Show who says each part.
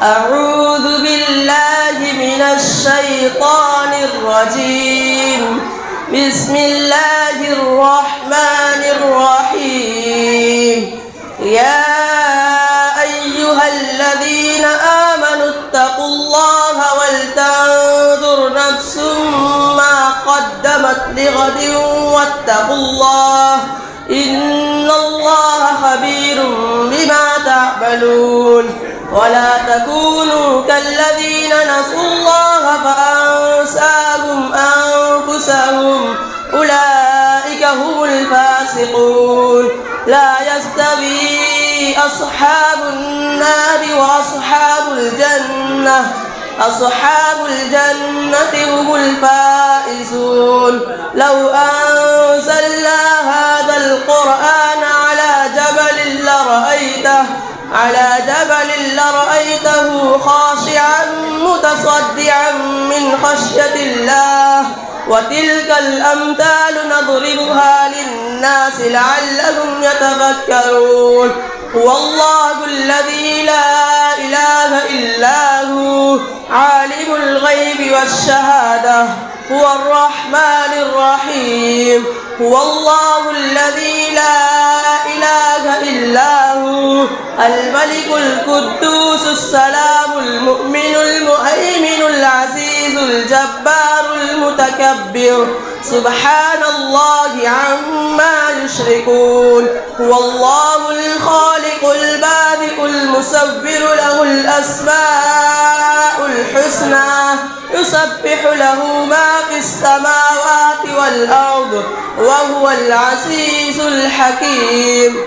Speaker 1: أعوذ بالله من الشيطان الرجيم. بسم الله الرحمن الرحيم. يا أيها الذين آمنوا اتقوا الله ولتنظر نفس ما قدمت لغد واتقوا الله إن الله خبير بما تعملون. ولا تكونوا كالذين نسوا الله فأنساهم أنفسهم أولئك هم الفاسقون. لا يستوي أصحاب النار وأصحاب الجنة، أصحاب الجنة هم الفائزون. لو أنزلنا هذا القرآن على جبل لرأيته خاشعا متصدعا من خشية الله. وتلك الأمثال نضربها للناس لعلهم يتفكرون. هو الله الذي لا إله إلا هو عالم الغيب والشهادة هو الرحمن الرحيم. هو الله الذي لا إله إلا هو الملك القدوس السلام المؤمن المهيمن العزيز الجبار المتكبر سبحان الله عما يشركون. هو الله الخالق البارئ المصور له الأسماء الحسنى يسبح له ما في السماوات والأرض وهو العزيز الحكيم.